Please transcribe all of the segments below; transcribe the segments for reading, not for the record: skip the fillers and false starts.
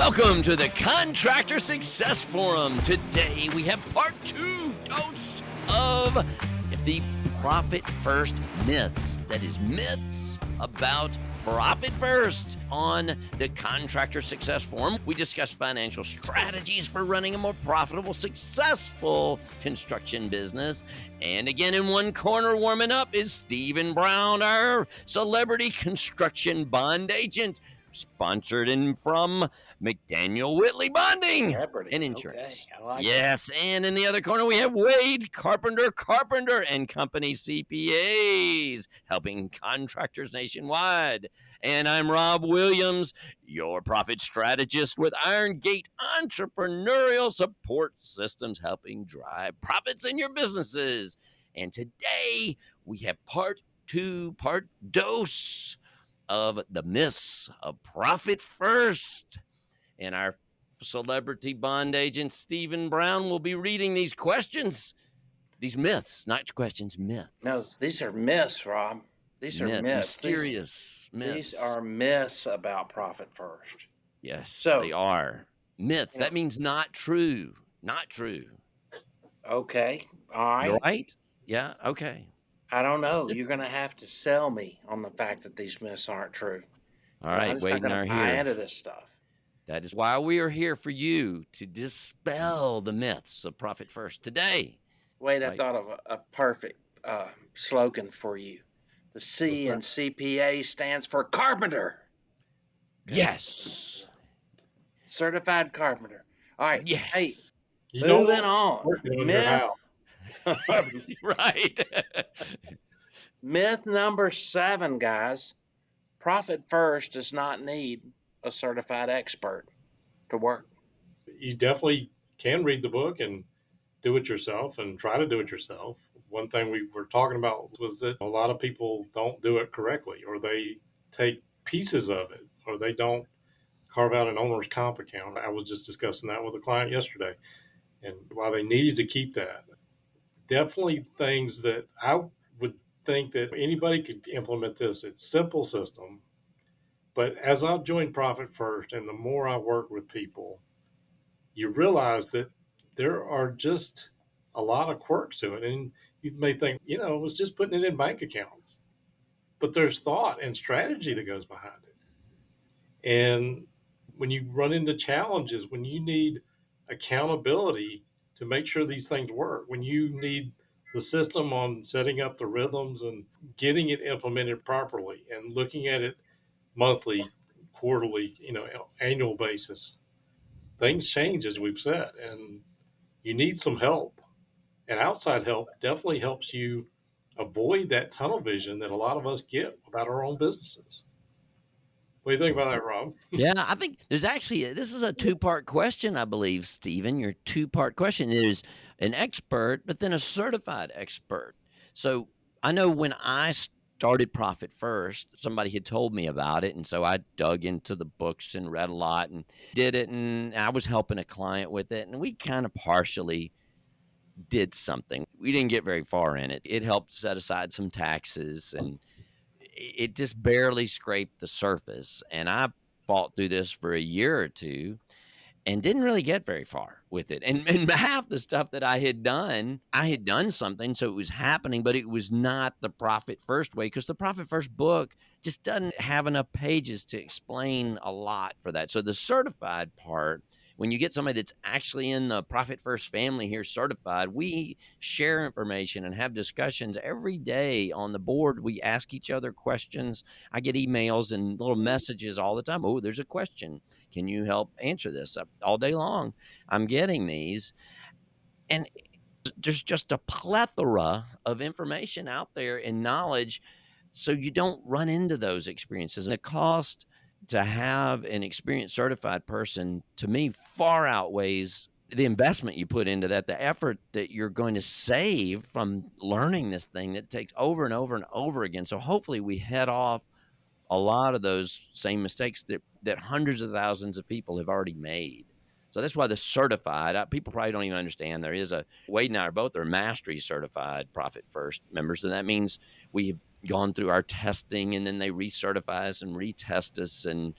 Welcome to the Contractor Success Forum. Today we have part 2 dose of the profit first myths. That is myths about profit first. On the Contractor Success Forum, we discuss financial strategies for running a more profitable, successful construction business. And again, in one corner warming up is Stephen Brown, our celebrity construction bond agent, sponsored in from McDaniel Whitley Bonding Celebrity. and Insurance. Okay, I like Yes, and in the other corner we have Wade Carpenter and Company CPAs, helping contractors nationwide. And I'm Rob Williams, your profit strategist with Iron Gate Entrepreneurial Support Systems, helping drive profits in your businesses. And today we have part dose of the myths of profit first. And our celebrity bond agent, Stephen Brown, will be reading these questions, these myths, not questions, myths. No, these are myths, Rob. These are myths. Mysterious myths. These are myths about profit first. Yes, So, they are. Myths. you know- That means not true. Not true. Okay, all right. You're right? Yeah, okay. I don't know. You're going to have to sell me on the fact that these myths aren't true. All I'm right, just Wade not and I going to are buy here. into this stuff. That is why we are here, for you to dispel the myths of profit first today. Wait, I Right. thought of a perfect slogan for you. The C in CPA stands for carpenter. Yes. Certified carpenter. All right. Yes. Hey, You don't moving want on. working on your house. Right. Myth number 7, guys. Profit first does not need a certified expert to work. You definitely can read the book and do it yourself and try to do it yourself. One thing we were talking about was that a lot of people don't do it correctly, or they take pieces of it, or they don't carve out an owner's comp account. I was just discussing that with a client yesterday, and why they needed to keep that. Definitely things that I would think that anybody could implement this. It's a simple system. But as I've joined Profit First and the more I work with people, you realize that there are just a lot of quirks to it. And you may think, it was just putting it in bank accounts. But there's thought and strategy that goes behind it. And when you run into challenges, when you need accountability to make sure these things work, when you need the system on setting up the rhythms and getting it implemented properly and looking at it monthly, quarterly, annual basis, things change, as we've said, and you need some help. And outside help definitely helps you avoid that tunnel vision that a lot of us get about our own businesses. What do you think about that, Rob? Yeah, I think there's actually, this is a 2-part question, I believe, Stephen. Your 2-part question is an expert, but then a certified expert. So I know when I started Profit First, somebody had told me about it. And so I dug into the books and read a lot and did it. And I was helping a client with it. And we kind of partially did something. We didn't get very far in it. It helped set aside some taxes, and it just barely scraped the surface. And I fought through this for a year or two and didn't really get very far with it. And half the stuff that I had done something, so it was happening, but it was not the Profit First way, because the Profit First book just doesn't have enough pages to explain a lot for that. So the certified part, when you get somebody that's actually in the Profit First family here, certified, we share information and have discussions every day on the board. We ask each other questions. I get emails and little messages all the time. Oh, there's a question. Can you help answer this? All day long, I'm getting these. And there's just a plethora of information out there and knowledge, so you don't run into those experiences. The cost to have an experienced certified person, to me, far outweighs the investment you put into that, the effort that you're going to save from learning this thing that takes over and over and over again. So hopefully we head off a lot of those same mistakes that hundreds of thousands of people have already made. So that's why the certified, people probably don't even understand. There is Wade and I are mastery certified Profit First members. And that means we've gone through our testing, and then they recertify us and retest us. And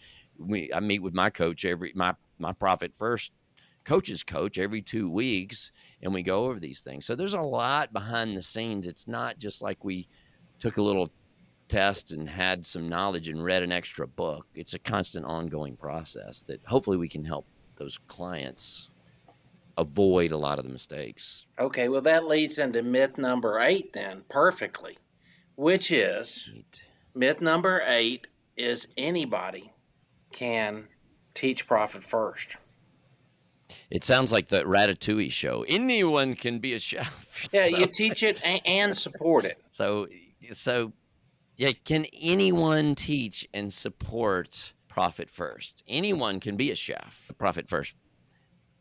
I meet with my coach, my my Profit First coaches coach every 2 weeks, and we go over these things. So there's a lot behind the scenes. It's not just like we took a little test and had some knowledge and read an extra book. It's a constant ongoing process that hopefully we can help those clients avoid a lot of the mistakes. Okay, well, that leads into myth number 8 then perfectly, which is Neat. myth number 8 is anybody can teach profit first. It sounds like the Ratatouille show. Anyone can be a chef. Yeah, So you teach it and support it. so so yeah, can anyone teach and support Profit First? Anyone can be a chef, a Profit First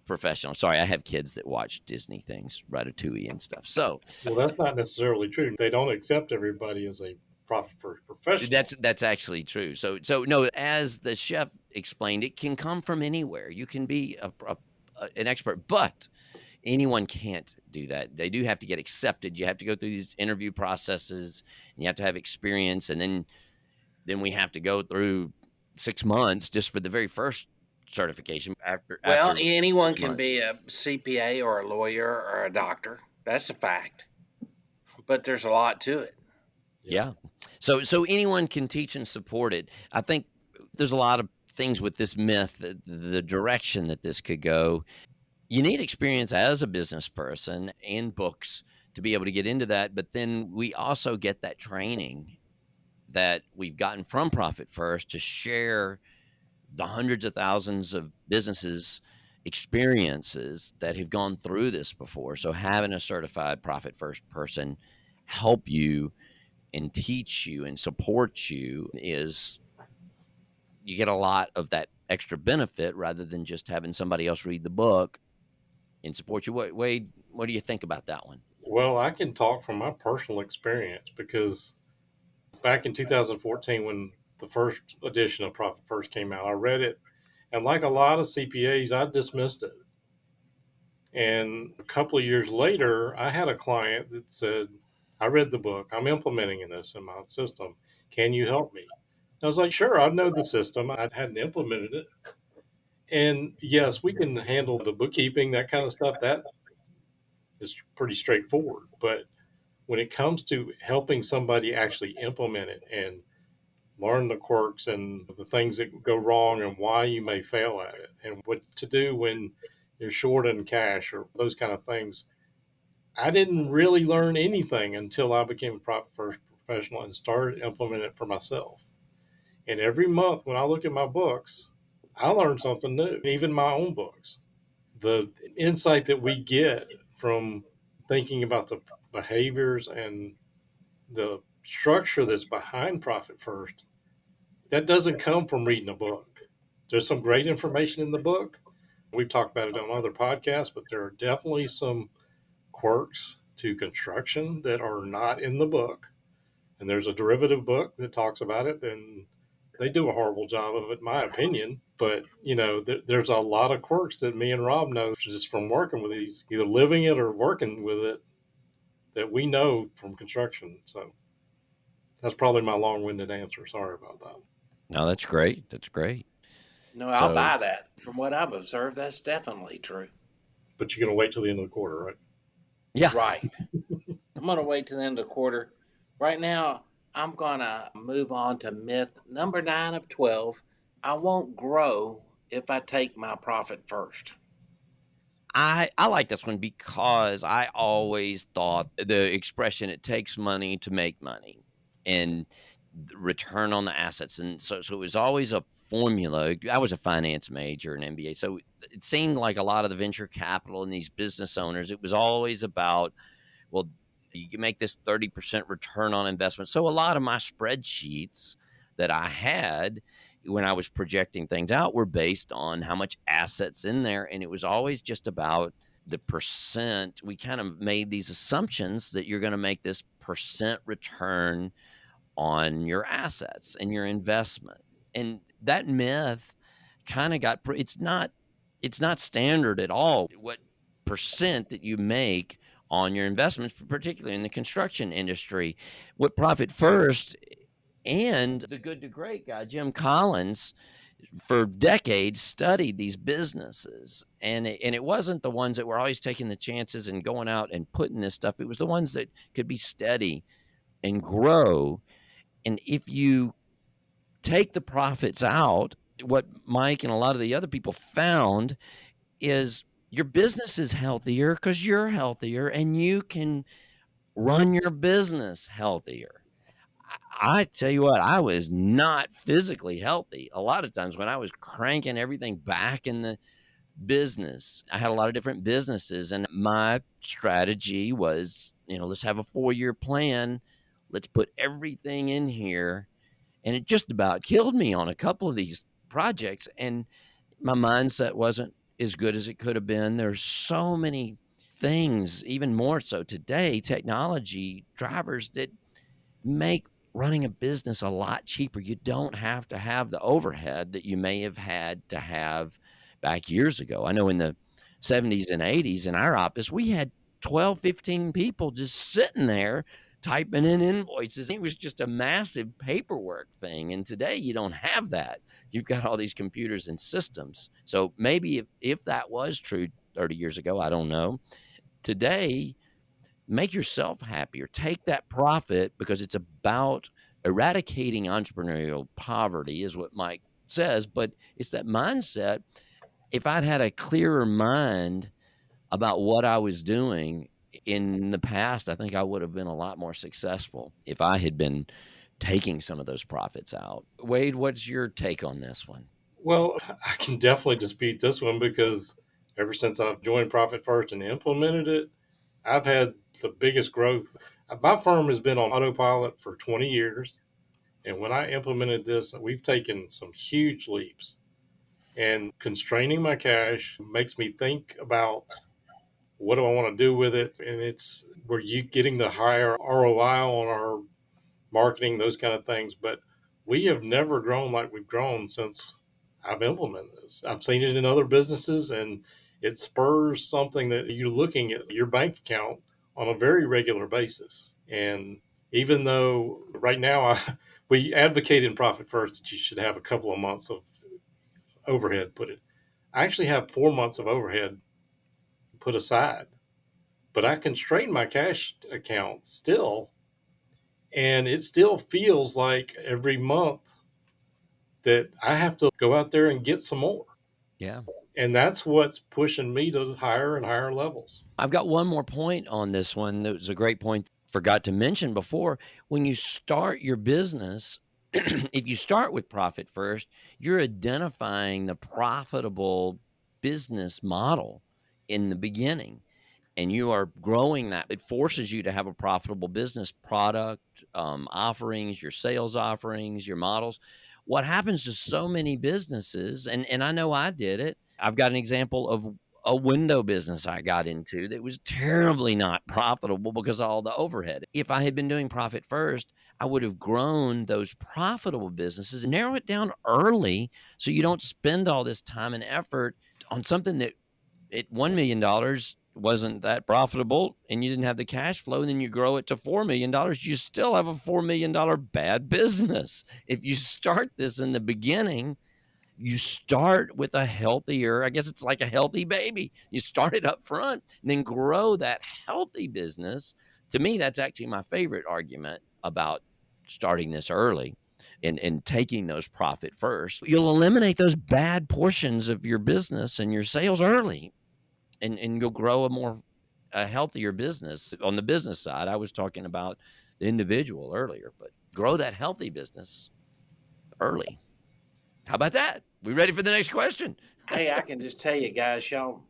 professional. Sorry, I have kids that watch Disney things, Ratatouille and stuff. So Well, that's not necessarily true. They don't accept everybody as a profit first professional. that's actually true. So no, as the chef explained, it can come from anywhere. You can be an expert, but anyone can't do that. They do have to get accepted. You have to go through these interview processes, and you have to have experience, and then we have to go through 6 months just for the very first certification Well, after anyone 6 can months. be a CPA or a lawyer or a doctor. That's a fact. But there's a lot to it. Yeah. So anyone can teach and support it. I think there's a lot of things with this myth, the direction that this could go. You need experience as a business person and books to be able to get into that, but then we also get that training that we've gotten from Profit First to share the hundreds of thousands of businesses experiences that have gone through this before. So having a certified Profit First person help you and teach you and support you is you get a lot of that extra benefit rather than just having somebody else read the book and support you. Wade, what do you think about that one? Well, I can talk from my personal experience because back in 2014, when the first edition of Profit First came out, I read it, and like a lot of CPAs, I dismissed it. And a couple of years later, I had a client that said, I read the book, I'm implementing this in my system. Can you help me? And I was like, sure, I know the system. I hadn't implemented it. And yes, we can handle the bookkeeping, that kind of stuff. That is pretty straightforward. But when it comes to helping somebody actually implement it and learn the quirks and the things that go wrong and why you may fail at it and what to do when you're short in cash or those kind of things, I didn't really learn anything until I became a Profit First professional and started implementing it for myself. And every month when I look at my books, I learn something new, even my own books. The insight that we get from thinking about the behaviors and the structure that's behind Profit First, that doesn't come from reading a book. There's some great information in the book. We've talked about it on other podcasts, but there are definitely some quirks to construction that are not in the book. And there's a derivative book that talks about it, and they do a horrible job of it, in my opinion. But there's a lot of quirks that me and Rob know just from working with these, either living it or working with it, that we know from construction. So that's probably my long-winded answer. Sorry about that. No, that's great. That's great. No, I'll So buy that. From what I've observed, that's definitely true. But you're going to wait till the end of the quarter, right? yeah, Right. I'm going to wait till the end of the quarter. Right now, I'm going to move on to myth number 9 of 12. I won't grow if I take my profit first. I like this one because I always thought the expression "it takes money to make money" and the return on the assets, and so it was always a formula. I was a finance major and MBA, so it seemed like a lot of the venture capital and these business owners, it was always about, well, you can make this 30% return on investment. So a lot of my spreadsheets that I had when I was projecting things out were based on how much assets in there. And it was always just about the percent. We kind of made these assumptions that you're going to make this percent return on your assets and your investment. And that myth kind of it's not standard at all what percent that you make on your investments, particularly in the construction industry. What Profit First and the Good to Great guy, Jim Collins, for decades studied these businesses, and it wasn't the ones that were always taking the chances and going out and putting this stuff. It was the ones that could be steady and grow. And if you take the profits out, what Mike and a lot of the other people found is your business is healthier because you're healthier and you can run your business healthier. I tell you what, I was not physically healthy. A lot of times when I was cranking everything back in the business, I had a lot of different businesses, and my strategy was, let's have a 4-year plan. Let's put everything in here. And it just about killed me on a couple of these projects. And my mindset wasn't as good as it could have been. There's so many things, even more so today, technology drivers that make running a business a lot cheaper. You don't have to have the overhead that you may have had to have back years ago. I know in the 70s and 80s in our office, we had 12, 15 people just sitting there typing in invoices. It was just a massive paperwork thing. And today you don't have that. You've got all these computers and systems. So maybe if that was true 30 years ago, I don't know. Today, make yourself happier. Take that profit because it's about eradicating entrepreneurial poverty, is what Mike says. But it's that mindset. If I'd had a clearer mind about what I was doing in the past, I think I would have been a lot more successful if I had been taking some of those profits out. Wade, what's your take on this one? Well, I can definitely dispute this one because ever since I've joined Profit First and implemented it, I've had the biggest growth. My firm has been on autopilot for 20 years. And when I implemented this, we've taken some huge leaps. And constraining my cash makes me think about what do I want to do with it. And we're getting the higher ROI on our marketing, those kind of things. But we have never grown like we've grown since I've implemented this. I've seen it in other businesses, and it spurs something that you're looking at your bank account on a very regular basis. And even though right now we advocate in Profit First that you should have a couple of months of overhead put in, I actually have 4 months of overhead put aside, but I constrain my cash account still, and it still feels like every month that I have to go out there and get some more. Yeah. And that's what's pushing me to higher and higher levels. I've got one more point on this one. That was a great point. Forgot to mention before. When you start your business, if you start with profit first, you're identifying the profitable business model in the beginning and you are growing that. It forces you to have a profitable business product, offerings, your sales offerings, your models. What happens to so many businesses, and I know I did it. I've got an example of a window business I got into that was terribly not profitable because of all the overhead. If I had been doing profit first, I would have grown those profitable businesses and narrow it down early so you don't spend all this time and effort on something that at $1 million wasn't that profitable and you didn't have the cash flow, and then you grow it to $4 million, you still have a $4 million bad business. If you start this in the beginning, you start with a healthier, I guess it's like a healthy baby. You start it up front and then grow that healthy business. To me, that's actually my favorite argument about starting this early and taking those profit first. You'll eliminate those bad portions of your business and your sales early, and you'll grow a healthier business. On the business side, I was talking about the individual earlier, but grow that healthy business early. How about that? We ready for the next question? Hey, I can just tell you guys, y'all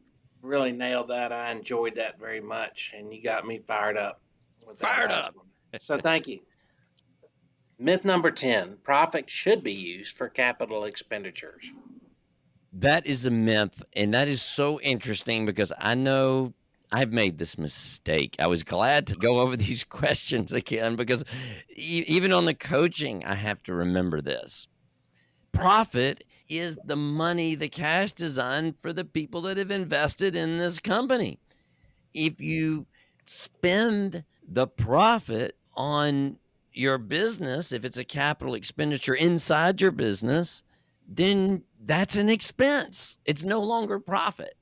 really nailed that. I enjoyed that very much, and you got me fired up with that Fired last up. one. So thank you. Myth number 10, profit should be used for capital expenditures. That is a myth, and that is so interesting because I know I've made this mistake. I was glad to go over these questions again because even on the coaching, I have to remember this. Profit is the money, the cash designed for the people that have invested in this company. If you spend the profit on your business, if it's a capital expenditure inside your business, then that's an expense. It's no longer profit.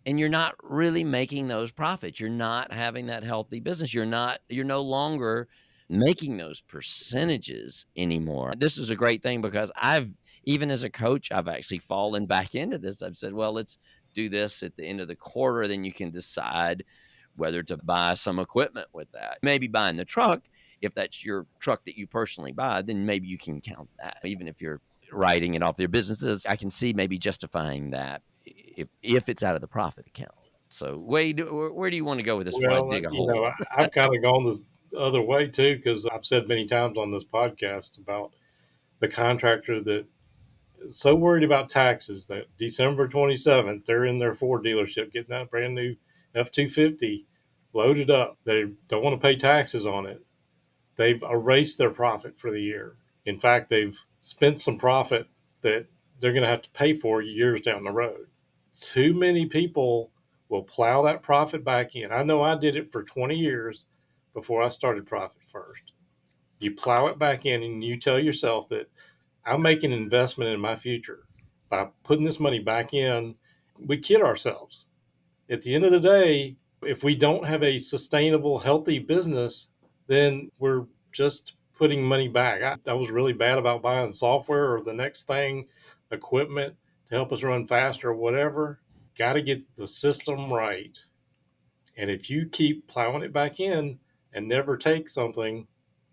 And you're not really making those profits. You're not having that healthy business. You're no longer making those percentages anymore. This is a great thing because even as a coach, I've actually fallen back into this. I've said, well, let's do this at the end of the quarter. Then you can decide whether to buy some equipment with that. Maybe buying the truck, if that's your truck that you personally buy, then maybe you can count that. Even if you're writing it off their businesses, I can see maybe justifying that if it's out of the profit account. So, Wade, where do you want to go with this before I Well, dig a hole? I've kind of gone this other way too, because I've said many times on this podcast about the contractor that is so worried about taxes that December 27th, they're in their Ford dealership getting that brand new F 250 loaded up. They don't want to pay taxes on it. They've erased their profit for the year. In fact, they've spent some profit that they're going to have to pay for years down the road. Too many people will plow that profit back in. I know I did it for 20 years before I started Profit First. You plow it back in and you tell yourself that I'm making an investment in my future by putting this money back in. We kid ourselves. At the end of the day, if we don't have a sustainable, healthy business, then we're just putting money back. I was really bad about buying software or the next thing, equipment to help us run faster or whatever. Got to get the system right. And if you keep plowing it back in and never take something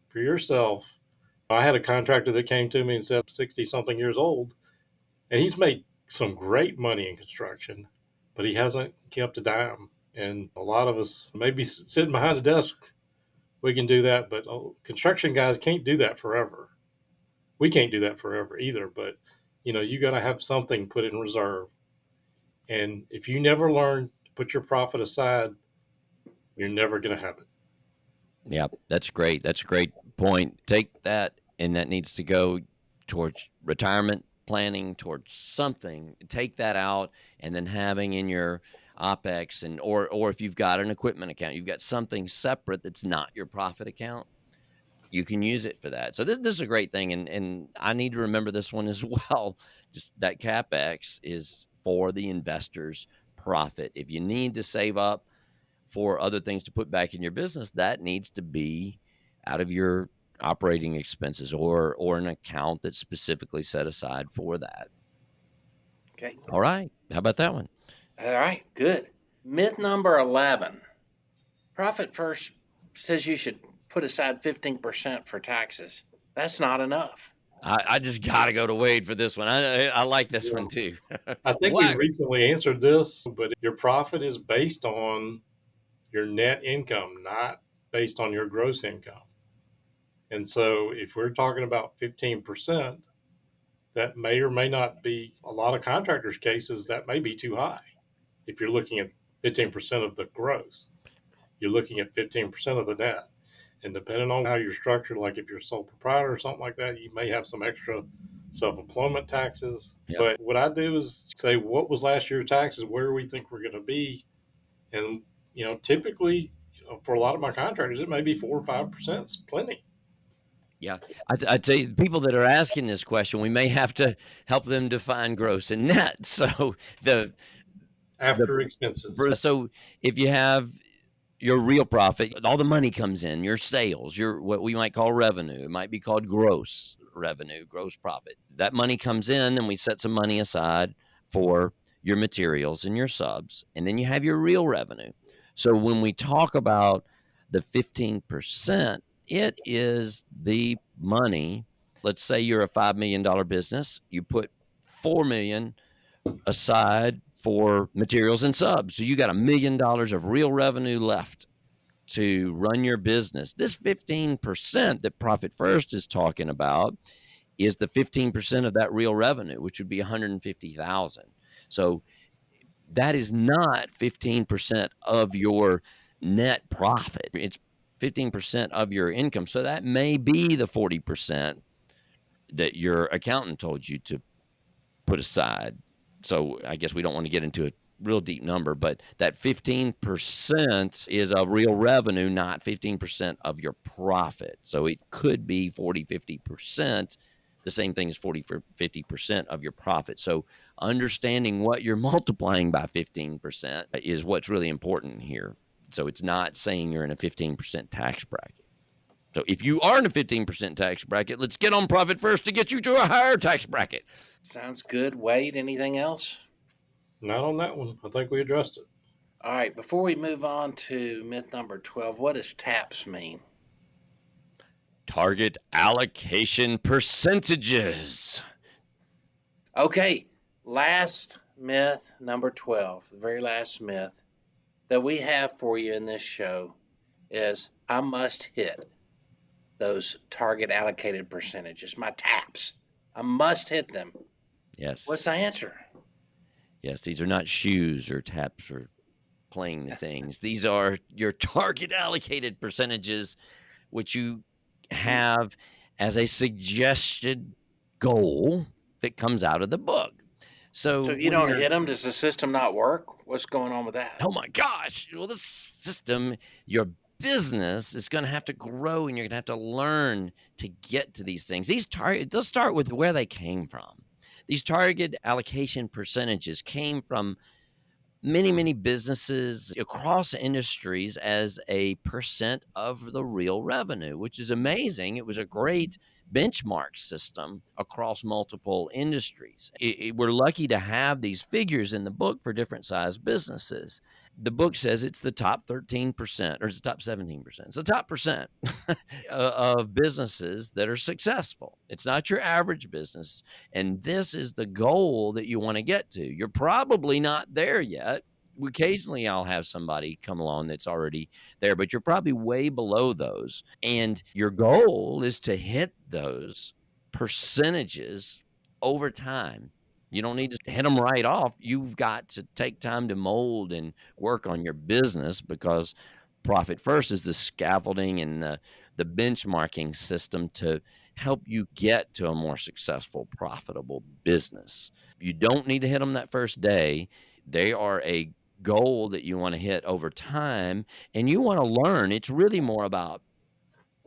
for yourself, I had a contractor that came to me and said, 60 something years old, and he's made some great money in construction, but he hasn't kept a dime. And a lot of us, maybe sitting behind a desk, we can do that, but construction guys can't do that forever. We can't do that forever either. But you got to have something put in reserve. And if you never learn to put your profit aside, you're never going to have it. Yeah, that's great. That's a great point. Take that, and that needs to go towards retirement planning, towards something. Take that out, and then having in your OpEx, and or if you've got an equipment account, you've got something separate that's not your profit account. You can use it for that. So this is a great thing, and I need to remember this one as well. Just that CapEx is for the investor's profit. If you need to save up for other things to put back in your business, that needs to be out of your operating expenses or an account that's specifically set aside for that. Okay. All right. How about that one? All right. Good. Myth number 11. Profit First says you should put aside 15% for taxes. That's not enough. I just got to go to Wade for this one. I like this one Yeah. too. I think we Why? recently answered this, but your profit is based on your net income, not based on your gross income. And so if we're talking about 15%, that may or may not be a lot of contractors' cases, that may be too high. If you're looking at 15% of the gross, you're looking at 15% of the net. And depending on how you're structured, like if you're a sole proprietor or something like that, you may have some extra self employment taxes. Yep. But what I do is say, what was last year's taxes? Where do we think we're going to be? And, typically for a lot of my contractors, it may be 4 or 5%. It's plenty. Yeah. I tell you, the people that are asking this question, we may have to help them define gross and net. So the After expenses. so if you have your real profit, all the money comes in, your sales, your what we might call revenue. It might be called gross revenue, gross profit. That money comes in, and we set some money aside for your materials and your subs, and then you have your real revenue. So when we talk about the 15%, it is the money. Let's say you're a $5 million business, you put 4 million aside for materials and subs. So you got $1 million of real revenue left to run your business. This 15% that Profit First is talking about is the 15% of that real revenue, which would be 150,000. So that is not 15% of your net profit. It's 15% of your income. So that may be the 40% that your accountant told you to put aside. So I guess we don't want to get into a real deep number, but that 15% is of real revenue, not 15% of your profit. So it could be 40, 50% the same thing as 40 for 50% of your profit. So understanding what you're multiplying by 15% is what's really important here. So it's not saying you're in a 15% tax bracket. So if you are in a 15% tax bracket, let's get on profit first to get you to a higher tax bracket. Sounds good. Wade, anything else? Not on that one. I think we addressed it. All right, before we move on to myth number 12, what does TAPS mean? Target allocation percentages. Okay, last myth, number 12, the very last myth that we have for you in this show is I must hit those target allocated percentages, my TAPS. I must hit them. Yes. What's the answer? Yes, these are not shoes or taps or playing the things. These are your target allocated percentages, which you have as a suggested goal that comes out of the book. So So if you when don't you're, hit them, does the system not work? What's going on with that? oh my gosh, well, the system, your business is going to have to grow and you're going to have to learn to get to these things. These they'll start with where they came from. These target allocation percentages came from many businesses across industries as a percent of the real revenue, which is amazing. It was a great benchmark system across multiple industries. We're lucky to have these figures in the book for different size businesses. The book says it's the top 13%, or it's the top 17%. It's the top percent of businesses that are successful. It's not your average business. And this is the goal that you want to get to. You're probably not there yet. Occasionally, I'll have somebody come along that's already there, but you're probably way below those. And your goal is to hit those percentages over time. You don't need to hit them right off. You've got to take time to mold and work on your business, because profit first is the scaffolding and the benchmarking system to help you get to a more successful, profitable business. You don't need to hit them that first day. They are a goal that you want to hit over time, and you want to learn. It's really more about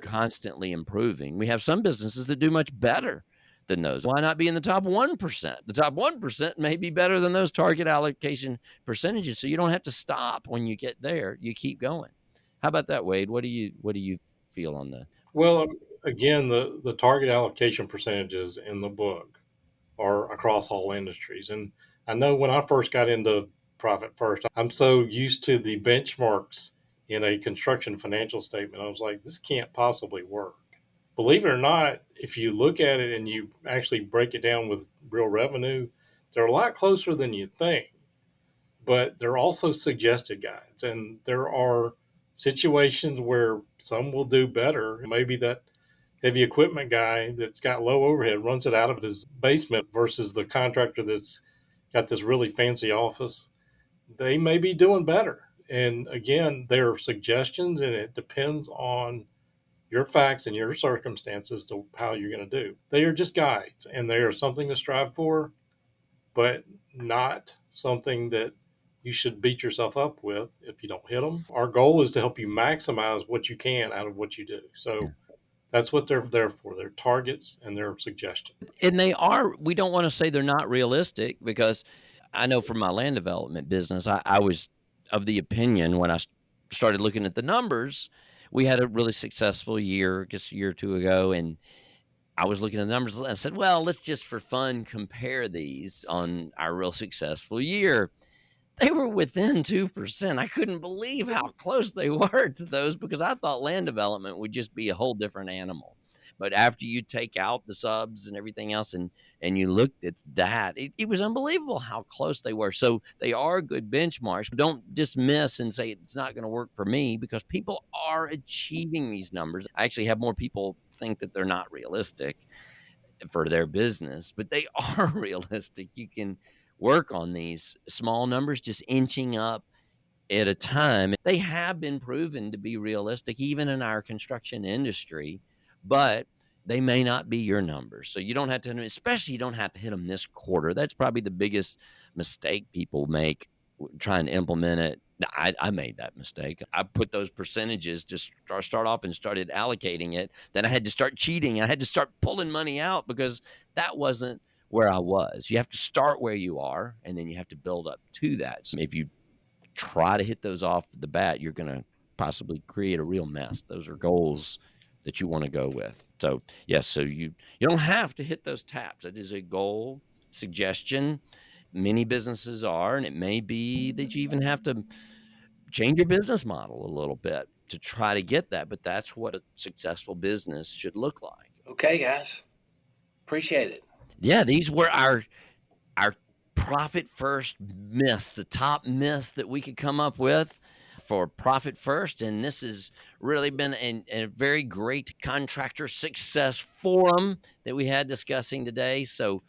constantly improving. We have some businesses that do much better than those. Why not be in the top 1%? The top 1% may be better than those target allocation percentages. So you don't have to stop when you get there. You keep going. How about that, Wade? What do you feel on the Well, again, the target allocation percentages in the book are across all industries. And I know when I first got into Profit First, I'm so used to the benchmarks in a construction financial statement. I was like, this can't possibly work. Believe it or not, if you look at it and you actually break it down with real revenue, they're a lot closer than you think. But they're also suggested guides. And there are situations where some will do better. Maybe that heavy equipment guy that's got low overhead runs it out of his basement versus the contractor that's got this really fancy office. They may be doing better. And again, they're suggestions, and it depends on your facts and your circumstances to how you're going to do. They are just guides, and they are something to strive for, but not something that you should beat yourself up with if you don't hit them. Our goal is to help you maximize what you can out of what you do. yeah. So that's what they're there for. They're targets and they're suggestions. And we don't want to say they're not realistic, because I know from my land development business, I was of the opinion when I started looking at the numbers. We had a really successful year just a year or two ago, and I was looking at the numbers and I said, well, let's just for fun compare these on our real successful year. They were within 2%. I couldn't believe how close they were to those, because I thought land development would just be a whole different animal. But after you take out the subs and everything else, and you looked at that, it was unbelievable how close they were. So they are good benchmarks. Don't dismiss and say it's not going to work for me, because people are achieving these numbers. I actually have more people think that they're not realistic for their business, but they are realistic. You can work on these small numbers, just inching up at a time. They have been proven to be realistic, even in our construction industry, but they may not be your numbers. So you don't have to, especially you don't have to hit them this quarter. That's probably the biggest mistake people make trying to implement it I made that mistake. I put those percentages, just start off and started allocating it. Then I had to start cheating. I had to start pulling money out because that wasn't where I was. You have to start where you are, and then you have to build up to that. So if you try to hit those off the bat, you're going to possibly create a real mess. Those are goals that you want to go with. So yes, so you don't have to hit those taps. That is a goal suggestion. Many businesses are, and it may be that you even have to change your business model a little bit to try to get that. But that's what a successful business should look like. Okay, guys. Appreciate it. Yeah, these were our profit first myths, the top myths that we could come up with for profit first. And this has really been a very great contractor success forum that we had discussing today. So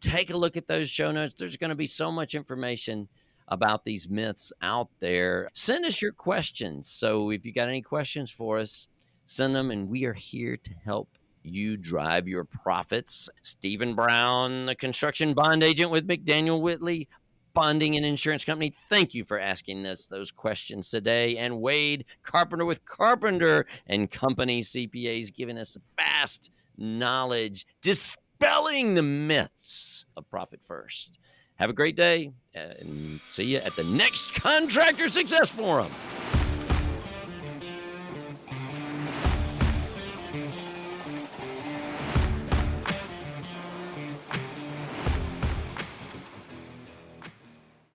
take a look at those show notes. There's going to be so much information about these myths out there. Send us your questions. So if you got any questions for us, send them, and we are here to help you drive your profits. Stephen Brown, the construction bond agent with McDaniel Whitley Bonding and Insurance Company. Thank you for asking us those questions today. And Wade Carpenter with Carpenter and Company CPAs giving us fast knowledge, dispelling the myths of profit first. Have a great day and see you at the next Contractor Success Forum.